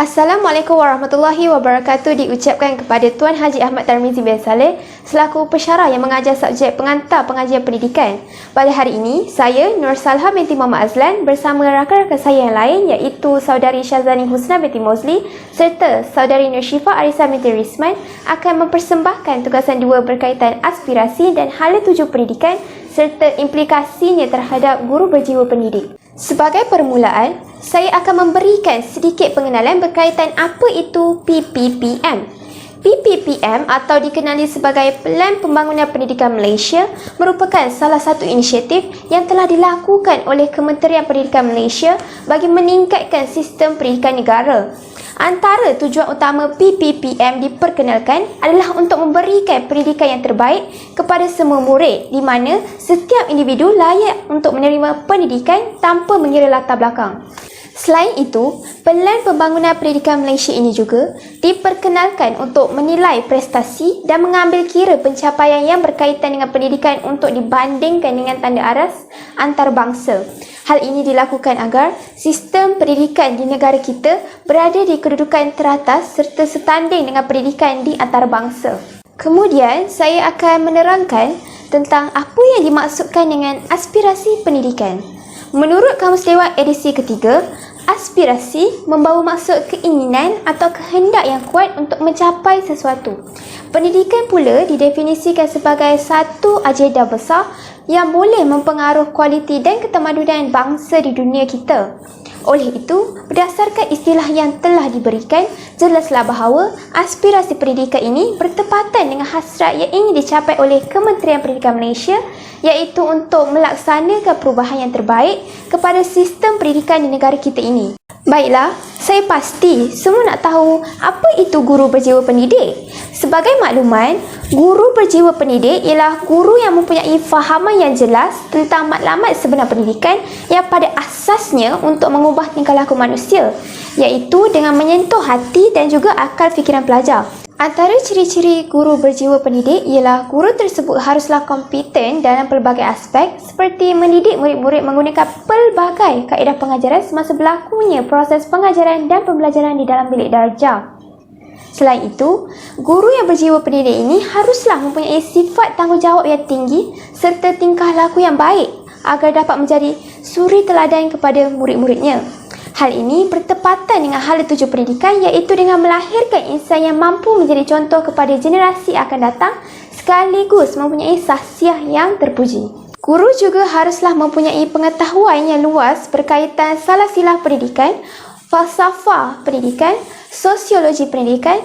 Assalamualaikum warahmatullahi wabarakatuh diucapkan kepada Tuan Haji Ahmad Tarmizi bin Saleh selaku pensyarah yang mengajar subjek pengantar pengajian pendidikan. Pada hari ini, saya Nur Salha binti Muhammad Azlan bersama rakan-rakan saya yang lain iaitu Saudari Syazani Husna binti Mozli serta Saudari Nur Syifa Arisa binti Risman akan mempersembahkan tugasan 2 berkaitan aspirasi dan hala tuju pendidikan serta implikasinya terhadap guru berjiwa pendidik. Sebagai permulaan, saya akan memberikan sedikit pengenalan berkaitan apa itu PPPM. PPPM atau dikenali sebagai Pelan Pembangunan Pendidikan Malaysia merupakan salah satu inisiatif yang telah dilakukan oleh Kementerian Pendidikan Malaysia bagi meningkatkan sistem pendidikan negara. Antara tujuan utama PPPM diperkenalkan adalah untuk memberikan pendidikan yang terbaik kepada semua murid di mana setiap individu layak untuk menerima pendidikan tanpa mengira latar belakang. Selain itu, Pelan Pembangunan Pendidikan Malaysia ini juga diperkenalkan untuk menilai prestasi dan mengambil kira pencapaian yang berkaitan dengan pendidikan untuk dibandingkan dengan tanda aras antarabangsa. Hal ini dilakukan agar sistem pendidikan di negara kita berada di kedudukan teratas serta setanding dengan pendidikan di antarabangsa. Kemudian, saya akan menerangkan tentang apa yang dimaksudkan dengan aspirasi pendidikan. Menurut Kamus Dewan edisi ketiga, aspirasi membawa maksud keinginan atau kehendak yang kuat untuk mencapai sesuatu. Pendidikan pula didefinisikan sebagai satu agenda besar yang boleh mempengaruhi kualiti dan ketamadunan bangsa di dunia kita. Oleh itu, berdasarkan istilah yang telah diberikan, jelaslah bahawa aspirasi pendidikan ini bertepatan dengan hasrat yang ingin dicapai oleh Kementerian Pendidikan Malaysia iaitu untuk melaksanakan perubahan yang terbaik kepada sistem pendidikan di negara kita ini. Baiklah, saya pasti semua nak tahu apa itu guru berjiwa pendidik. Sebagai makluman, guru berjiwa pendidik ialah guru yang mempunyai fahaman yang jelas tentang matlamat sebenar pendidikan yang pada asasnya untuk mengubah tingkah laku manusia, iaitu dengan menyentuh hati dan juga akal fikiran pelajar. Antara ciri-ciri guru berjiwa pendidik ialah guru tersebut haruslah kompeten dalam pelbagai aspek seperti mendidik murid-murid menggunakan pelbagai kaedah pengajaran semasa berlakunya proses pengajaran dan pembelajaran di dalam bilik darjah. Selain itu, guru yang berjiwa pendidik ini haruslah mempunyai sifat tanggungjawab yang tinggi serta tingkah laku yang baik agar dapat menjadi suri teladan kepada murid-muridnya. Hal ini bertepatan dengan hala tuju pendidikan iaitu dengan melahirkan insan yang mampu menjadi contoh kepada generasi akan datang sekaligus mempunyai sahsiah yang terpuji. Guru juga haruslah mempunyai pengetahuan yang luas berkaitan salah silah pendidikan, falsafah pendidikan, sosiologi pendidikan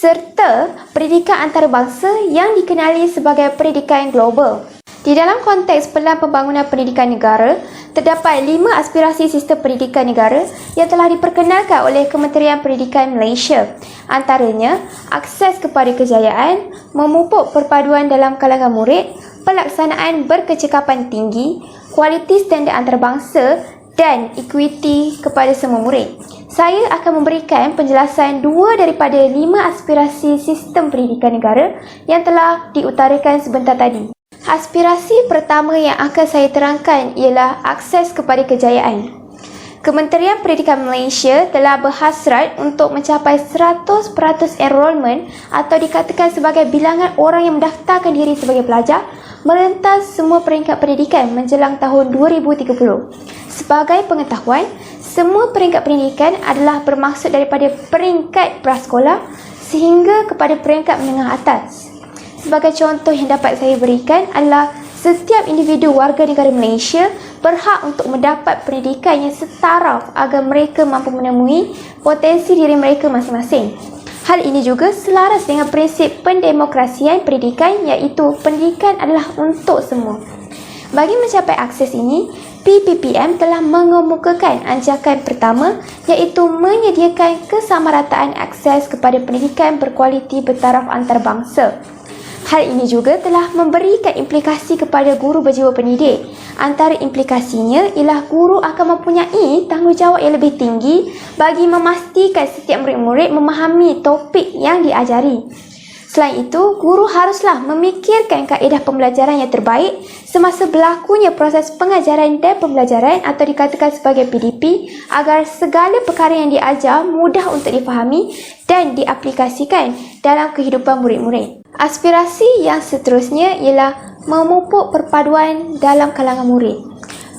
serta pendidikan antarabangsa yang dikenali sebagai pendidikan global. Di dalam konteks Pelan Pembangunan Pendidikan Negara, terdapat 5 aspirasi sistem pendidikan negara yang telah diperkenalkan oleh Kementerian Pendidikan Malaysia. Antaranya, akses kepada kejayaan, memupuk perpaduan dalam kalangan murid, pelaksanaan berkecekapan tinggi, kualiti standard antarabangsa dan equity kepada semua murid. Saya akan memberikan penjelasan 2 daripada 5 aspirasi sistem pendidikan negara yang telah diutarakan sebentar tadi. Aspirasi pertama yang akan saya terangkan ialah akses kepada kejayaan. Kementerian Pendidikan Malaysia telah berhasrat untuk mencapai 100% enrolment atau dikatakan sebagai bilangan orang yang mendaftarkan diri sebagai pelajar merentas semua peringkat pendidikan menjelang tahun 2030. Sebagai pengetahuan, semua peringkat pendidikan adalah bermaksud daripada peringkat prasekolah sehingga kepada peringkat menengah atas. Sebagai contoh yang dapat saya berikan adalah setiap individu warga negara Malaysia berhak untuk mendapat pendidikan yang setara agar mereka mampu menemui potensi diri mereka masing-masing. Hal ini juga selaras dengan prinsip pendemokrasian pendidikan iaitu pendidikan adalah untuk semua. Bagi mencapai akses ini, PPPM telah mengemukakan anjakan pertama iaitu menyediakan kesamarataan akses kepada pendidikan berkualiti bertaraf antarabangsa. Hal ini juga telah memberikan implikasi kepada guru berjiwa pendidik. Antara implikasinya ialah guru akan mempunyai tanggungjawab yang lebih tinggi bagi memastikan setiap murid-murid memahami topik yang diajari. Selain itu, guru haruslah memikirkan kaedah pembelajaran yang terbaik semasa berlakunya proses pengajaran dan pembelajaran atau dikatakan sebagai PDP agar segala perkara yang diajar mudah untuk difahami dan diaplikasikan dalam kehidupan murid-murid. Aspirasi yang seterusnya ialah memupuk perpaduan dalam kalangan murid.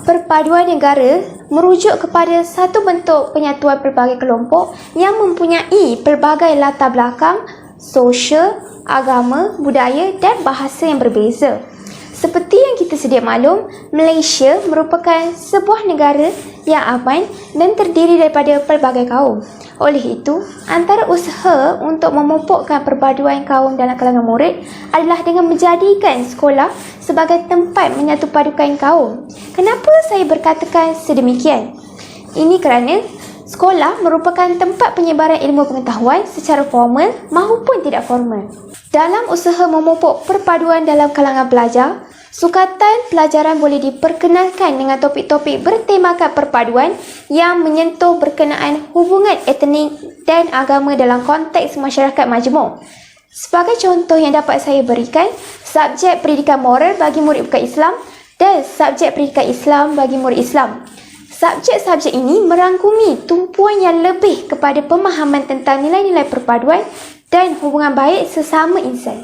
Perpaduan negara merujuk kepada satu bentuk penyatuan pelbagai kelompok yang mempunyai pelbagai latar belakang sosial, agama, budaya dan bahasa yang berbeza. Seperti yang kita sedia maklum, Malaysia merupakan sebuah negara yang aman dan terdiri daripada pelbagai kaum. Oleh itu, antara usaha untuk memupukkan perpaduan kaum dalam kalangan murid adalah dengan menjadikan sekolah sebagai tempat menyatupadukan kaum. Kenapa saya berkatakan sedemikian? Ini kerana sekolah merupakan tempat penyebaran ilmu pengetahuan secara formal maupun tidak formal. Dalam usaha memupuk perpaduan dalam kalangan pelajar, sukatan pelajaran boleh diperkenalkan dengan topik-topik bertemakan perpaduan yang menyentuh berkenaan hubungan etnik dan agama dalam konteks masyarakat majmuk. Sebagai contoh yang dapat saya berikan, subjek pendidikan moral bagi murid bukan Islam dan subjek pendidikan Islam bagi murid Islam. Subjek-subjek ini merangkumi tumpuan yang lebih kepada pemahaman tentang nilai-nilai perpaduan dan hubungan baik sesama insan.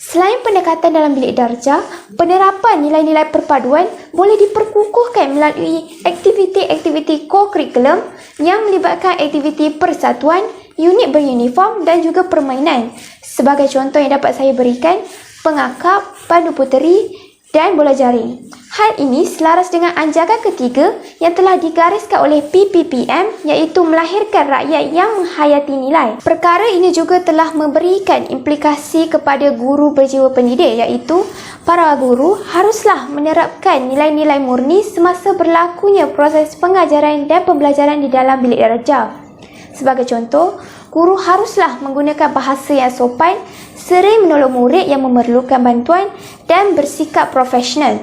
Selain pendekatan dalam bilik darjah, penerapan nilai-nilai perpaduan boleh diperkukuhkan melalui aktiviti-aktiviti co-curriculum yang melibatkan aktiviti persatuan, unit beruniform dan juga permainan. Sebagai contoh yang dapat saya berikan, pengakap, pandu puteri dan bola jaring. Hal ini selaras dengan anjakan ketiga yang telah digariskan oleh PPPM iaitu melahirkan rakyat yang menghayati nilai. Perkara ini juga telah memberikan implikasi kepada guru berjiwa pendidik iaitu para guru haruslah menerapkan nilai-nilai murni semasa berlakunya proses pengajaran dan pembelajaran di dalam bilik darjah. Sebagai contoh, guru haruslah menggunakan bahasa yang sopan, sering menolong murid yang memerlukan bantuan dan bersikap profesional.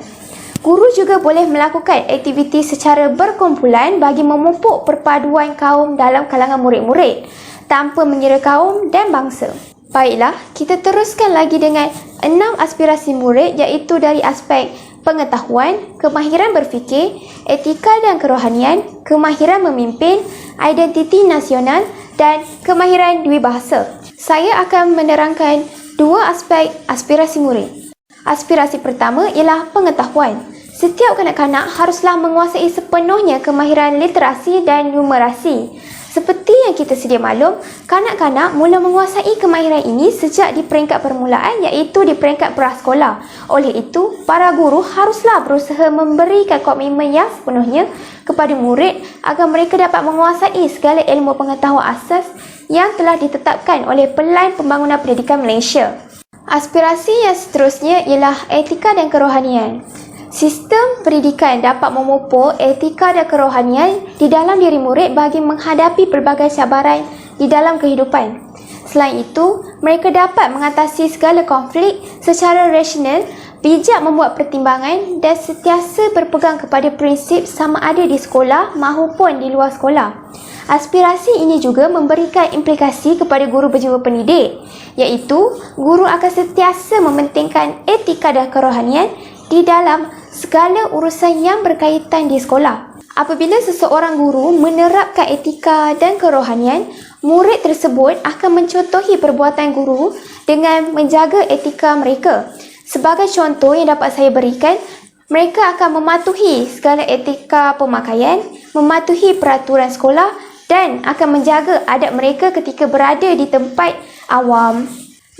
Guru juga boleh melakukan aktiviti secara berkumpulan bagi memupuk perpaduan kaum dalam kalangan murid-murid tanpa mengira kaum dan bangsa. Baiklah, kita teruskan lagi dengan 6 aspirasi murid iaitu dari aspek pengetahuan, kemahiran berfikir, etika dan kerohanian, kemahiran memimpin, identiti nasional dan kemahiran dwibahasa. Saya akan menerangkan 2 aspek aspirasi murid. Aspirasi pertama ialah pengetahuan. Setiap kanak-kanak haruslah menguasai sepenuhnya kemahiran literasi dan numerasi. Seperti yang kita sedia maklum, kanak-kanak mula menguasai kemahiran ini sejak di peringkat permulaan iaitu di peringkat prasekolah. Oleh itu, para guru haruslah berusaha memberikan komitmen yang sepenuhnya kepada murid agar mereka dapat menguasai segala ilmu pengetahuan asas yang telah ditetapkan oleh Pelan Pembangunan Pendidikan Malaysia. Aspirasi yang seterusnya ialah etika dan kerohanian. Sistem pendidikan dapat memupuk etika dan kerohanian di dalam diri murid bagi menghadapi pelbagai cabaran di dalam kehidupan. Selain itu, mereka dapat mengatasi segala konflik secara rasional, bijak membuat pertimbangan dan sentiasa berpegang kepada prinsip sama ada di sekolah maupun di luar sekolah. Aspirasi ini juga memberikan implikasi kepada guru berjiwa pendidik, iaitu guru akan sentiasa mementingkan etika dan kerohanian di dalam segala urusan yang berkaitan di sekolah. Apabila seseorang guru menerapkan etika dan kerohanian, murid tersebut akan mencontohi perbuatan guru dengan menjaga etika mereka. Sebagai contoh yang dapat saya berikan, mereka akan mematuhi segala etika pemakaian, mematuhi peraturan sekolah dan akan menjaga adab mereka ketika berada di tempat awam.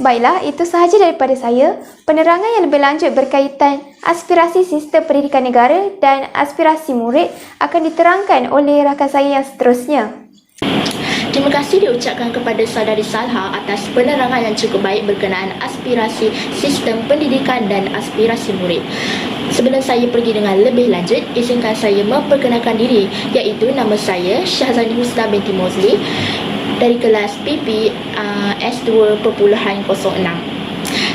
Baiklah, itu sahaja daripada saya. Penerangan yang lebih lanjut berkaitan aspirasi sistem pendidikan negara dan aspirasi murid akan diterangkan oleh rakan saya yang seterusnya. Terima kasih diucapkan kepada Saudari Salha atas penerangan yang cukup baik berkenaan aspirasi sistem pendidikan dan aspirasi murid. Sebelum saya pergi dengan lebih lanjut, izinkan saya memperkenalkan diri, iaitu nama saya Syahzani Husna binti Mozli dari kelas PP S2.06.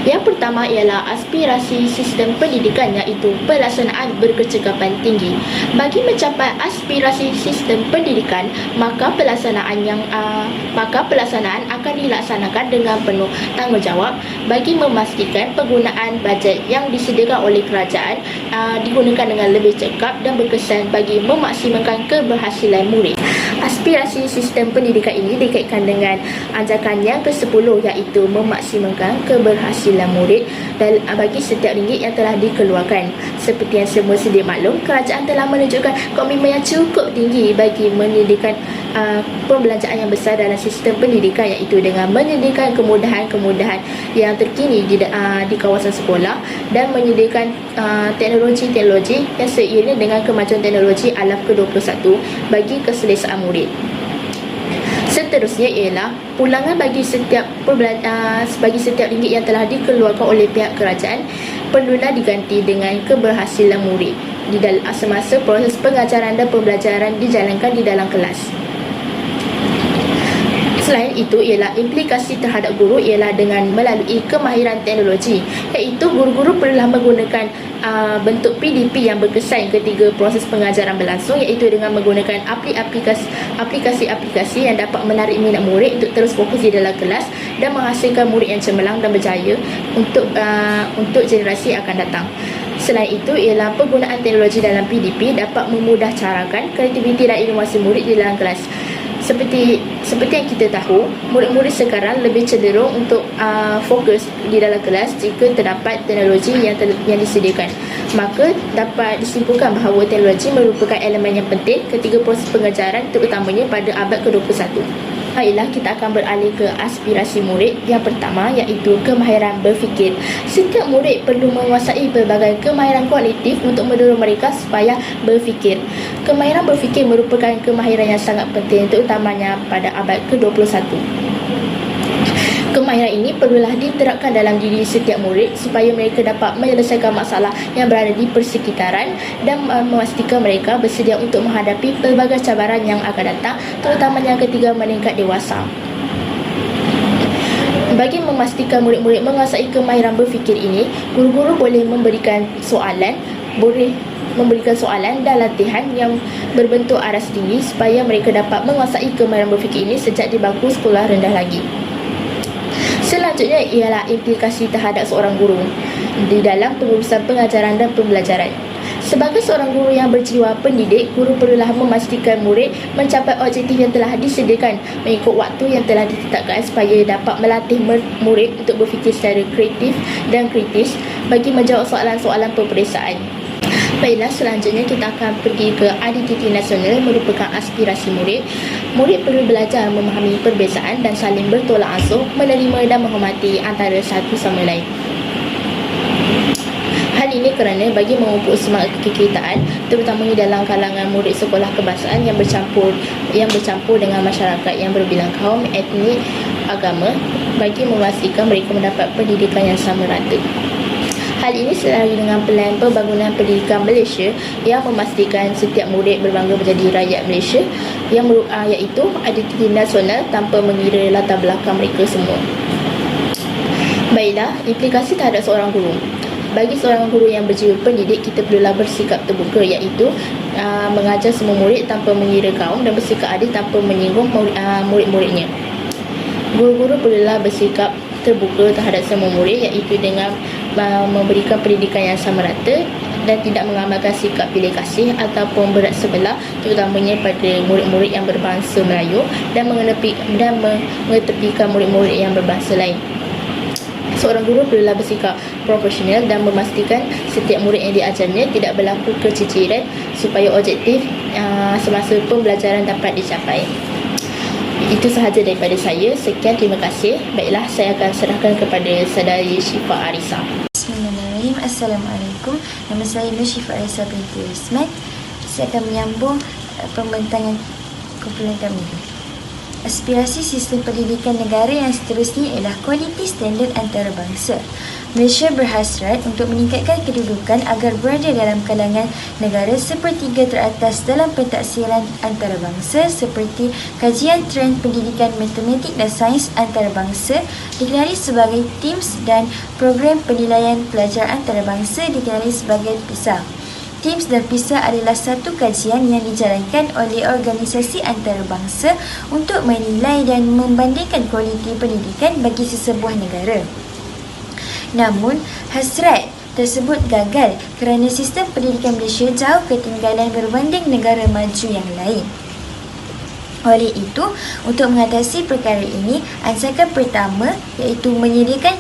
Yang pertama ialah aspirasi sistem pendidikan, iaitu pelaksanaan berkecekapan tinggi. Bagi mencapai aspirasi sistem pendidikan, maka pelaksanaan akan dilaksanakan dengan penuh tanggungjawab bagi memastikan penggunaan bajet yang disediakan oleh kerajaan digunakan dengan lebih cekap dan berkesan bagi memaksimalkan keberhasilan murid. Aspirasi sistem pendidikan ini dikaitkan dengan anjakan yang ke-10, iaitu memaksimalkan keberhasilan murid dan bagi setiap ringgit yang telah dikeluarkan. Seperti yang semua sedia maklum, kerajaan telah menunjukkan komitmen yang cukup tinggi bagi menyediakan pembelanjaan yang besar dalam sistem pendidikan, iaitu dengan menyediakan kemudahan-kemudahan yang terkini di kawasan sekolah dan menyediakan teknologi-teknologi yang seiring dengan kemajuan teknologi alam ke-21 bagi keselesaan murid. Seterusnya ialah pulangan bagi setiap ringgit yang telah dikeluarkan oleh pihak kerajaan perlulah diganti dengan keberhasilan murid di dalam semasa proses pengajaran dan pembelajaran dijalankan di dalam kelas. Selain itu ialah implikasi terhadap guru ialah dengan melalui kemahiran teknologi, iaitu guru-guru perlulah menggunakan bentuk PDP yang berkesan ketika proses pengajaran berlangsung, iaitu dengan menggunakan aplikasi-aplikasi yang dapat menarik minat murid untuk terus fokus di dalam kelas dan menghasilkan murid yang cemerlang dan berjaya untuk generasi akan datang. Selain itu ialah penggunaan teknologi dalam PDP dapat memudahcarakan kreativiti dan inovasi murid di dalam kelas. Seperti yang kita tahu, murid-murid sekarang lebih cenderung untuk fokus di dalam kelas jika terdapat teknologi yang disediakan. Maka dapat disimpulkan bahawa teknologi merupakan elemen yang penting ketika proses pengajaran, terutamanya pada abad ke-21. Baiklah, kita akan beralih ke aspirasi murid. Yang pertama iaitu kemahiran berfikir. Setiap murid perlu menguasai pelbagai kemahiran kognitif untuk mendorong mereka supaya berfikir. Kemahiran berfikir merupakan kemahiran yang sangat penting, terutamanya pada abad ke-21. Kemahiran ini perlulah diterapkan dalam diri setiap murid supaya mereka dapat menyelesaikan masalah yang berada di persekitaran dan memastikan mereka bersedia untuk menghadapi pelbagai cabaran yang akan datang, terutamanya ketika meningkat dewasa. Bagi memastikan murid-murid menguasai kemahiran berfikir ini, guru-guru boleh memberikan soalan dan latihan yang berbentuk aras tinggi supaya mereka dapat menguasai kemahiran berfikir ini sejak di bangku sekolah rendah lagi. Selanjutnya ialah implikasi terhadap seorang guru di dalam pengurusan pengajaran dan pembelajaran. Sebagai seorang guru yang berjiwa pendidik, guru perlulah memastikan murid mencapai objektif yang telah disediakan mengikut waktu yang telah ditetapkan supaya dapat melatih murid untuk berfikir secara kreatif dan kritis bagi menjawab soalan-soalan peperiksaan. Baiklah, selanjutnya kita akan pergi ke identiti nasional, merupakan aspirasi murid. Murid perlu belajar memahami perbezaan dan saling bertolak ansur, menerima dan menghormati antara satu sama lain. Hal ini kerana bagi memupuk semangat kekitaan, terutamanya dalam kalangan murid sekolah kebangsaan yang bercampur dengan masyarakat yang berbilang kaum, etnik, agama, bagi memastikan mereka mendapat pendidikan yang sama rata. Hal ini selari dengan pelan pembangunan pendidikan Malaysia yang memastikan setiap murid berbangga menjadi rakyat Malaysia, iaitu identiti nasional tanpa mengira latar belakang mereka semua. Baiklah, implikasi terhadap seorang guru. Bagi seorang guru yang berjiwa pendidik, kita perlulah bersikap terbuka, iaitu mengajar semua murid tanpa mengira kaum dan bersikap adil tanpa menyinggung murid-muridnya. Guru-guru perlulah bersikap terbuka terhadap semua murid, iaitu dengan memberikan pendidikan yang sama rata dan tidak mengamalkan sikap pilih kasih ataupun berat sebelah, terutamanya pada murid-murid yang berbangsa Melayu dan mengetepikan murid-murid yang berbangsa lain. Seorang guru perlulah bersikap profesional dan memastikan setiap murid yang diajarnya tidak berlaku keciciran supaya objektif semasa pembelajaran dapat dicapai. Itu sahaja daripada saya. Sekian, terima kasih. Baiklah, saya akan serahkan kepada saudari Syifa Arisa. Bismillahirrahmanirrahim. Assalamualaikum. Nama saya Nur Syifa Arisa binti Ismat. Saya akan menyambung pembentangan kumpulan kami. Aspirasi sistem pendidikan negara yang seterusnya ialah kualiti standard antarabangsa. Malaysia berhasrat untuk meningkatkan kedudukan agar berada dalam kalangan negara sepertiga teratas dalam pentaksiran antarabangsa seperti kajian trend pendidikan matematik dan sains antarabangsa dikenali sebagai TIMSS dan program penilaian pelajar antarabangsa dikenali sebagai PISA. TIMSS dan PISA adalah satu kajian yang dijalankan oleh organisasi antarabangsa untuk menilai dan membandingkan kualiti pendidikan bagi sesebuah negara. Namun, hasrat tersebut gagal kerana sistem pendidikan Malaysia jauh ketinggalan berbanding negara maju yang lain. Oleh itu, untuk mengatasi perkara ini, ancaman pertama iaitu menyediakan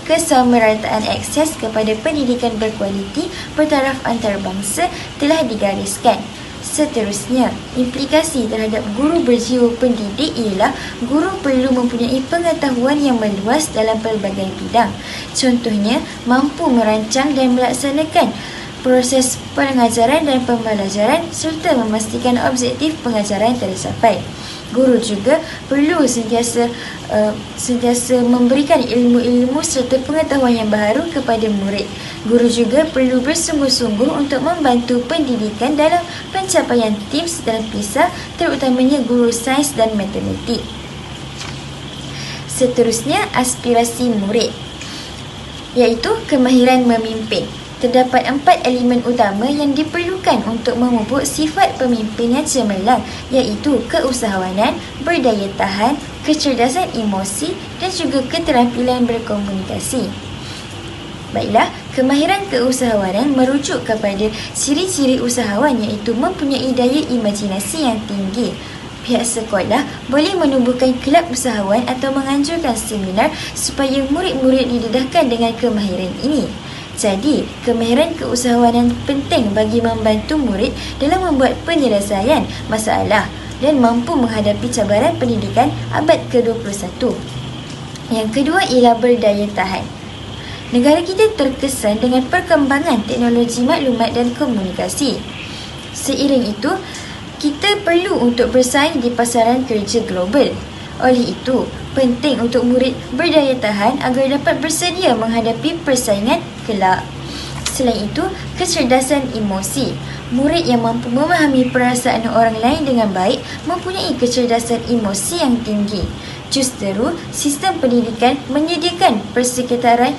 kesamarataan akses kepada pendidikan berkualiti bertaraf antarabangsa telah digariskan. Seterusnya, implikasi terhadap guru berjiwa pendidik ialah guru perlu mempunyai pengetahuan yang meluas dalam pelbagai bidang. Contohnya, mampu merancang dan melaksanakan proses pengajaran dan pembelajaran serta memastikan objektif pengajaran tercapai. Guru juga perlu sentiasa memberikan ilmu-ilmu serta pengetahuan yang baru kepada murid. Guru juga perlu bersungguh-sungguh untuk membantu pendidikan dalam pencapaian TIMSS dan PISA, terutamanya guru sains dan matematik. Seterusnya, aspirasi murid, iaitu kemahiran memimpin. Terdapat 4 elemen utama yang diperlukan untuk memupuk sifat pemimpin yang cemerlang, iaitu keusahawanan, berdaya tahan, kecerdasan emosi dan juga keterampilan berkomunikasi. Baiklah, kemahiran keusahawanan merujuk kepada ciri-ciri usahawan iaitu mempunyai daya imajinasi yang tinggi. Pihak sekolah boleh menubuhkan kelab usahawan atau menganjurkan seminar supaya murid-murid didedahkan dengan kemahiran ini. Jadi, kemahiran keusahawanan penting bagi membantu murid dalam membuat penyelesaian masalah dan mampu menghadapi cabaran pendidikan abad ke-21. Yang kedua ialah berdaya tahan. Negara kita terkesan dengan perkembangan teknologi maklumat dan komunikasi. Seiring itu, kita perlu untuk bersaing di pasaran kerja global. Oleh itu, penting untuk murid berdaya tahan agar dapat bersedia menghadapi persaingan kelak. Selain itu, kecerdasan emosi. Murid yang mampu memahami perasaan orang lain dengan baik mempunyai kecerdasan emosi yang tinggi. Justeru, sistem pendidikan menyediakan persekitaran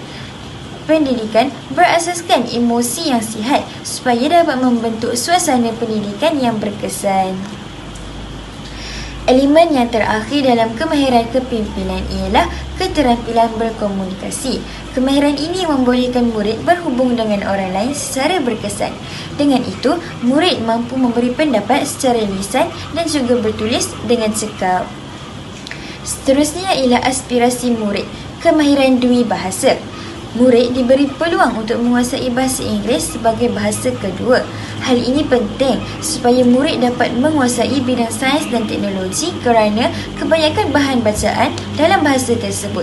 pendidikan berasaskan emosi yang sihat supaya dapat membentuk suasana pendidikan yang berkesan. Elemen yang terakhir dalam kemahiran kepimpinan ialah keterampilan berkomunikasi. Kemahiran ini membolehkan murid berhubung dengan orang lain secara berkesan. Dengan itu, murid mampu memberi pendapat secara lisan dan juga bertulis dengan cekap. Seterusnya ialah aspirasi murid, kemahiran dui bahasa. Murid diberi peluang untuk menguasai bahasa Inggeris sebagai bahasa kedua. Hal ini penting supaya murid dapat menguasai bidang sains dan teknologi kerana kebanyakan bahan bacaan dalam bahasa tersebut.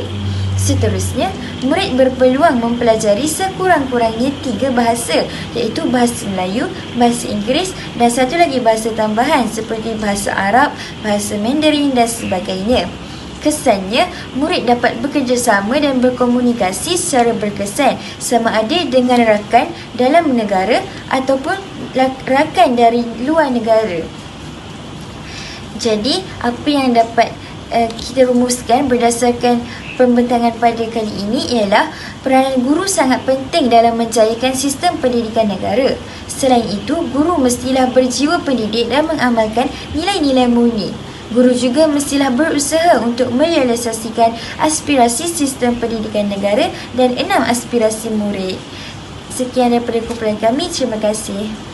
Seterusnya, murid berpeluang mempelajari sekurang-kurangnya 3 bahasa, iaitu bahasa Melayu, bahasa Inggeris dan satu lagi bahasa tambahan seperti bahasa Arab, bahasa Mandarin dan sebagainya. Kesannya, murid dapat bekerjasama dan berkomunikasi secara berkesan sama ada dengan rakan dalam negara ataupun rakan dari luar negara. Jadi, apa yang dapat kita rumuskan berdasarkan pembentangan pada kali ini ialah peranan guru sangat penting dalam menjayakan sistem pendidikan negara. Selain itu, guru mestilah berjiwa pendidik dan mengamalkan nilai-nilai murni. Guru juga mestilah berusaha untuk merealisasikan aspirasi sistem pendidikan negara dan 6 aspirasi murid. Sekian daripada kumpulan kami. Terima kasih.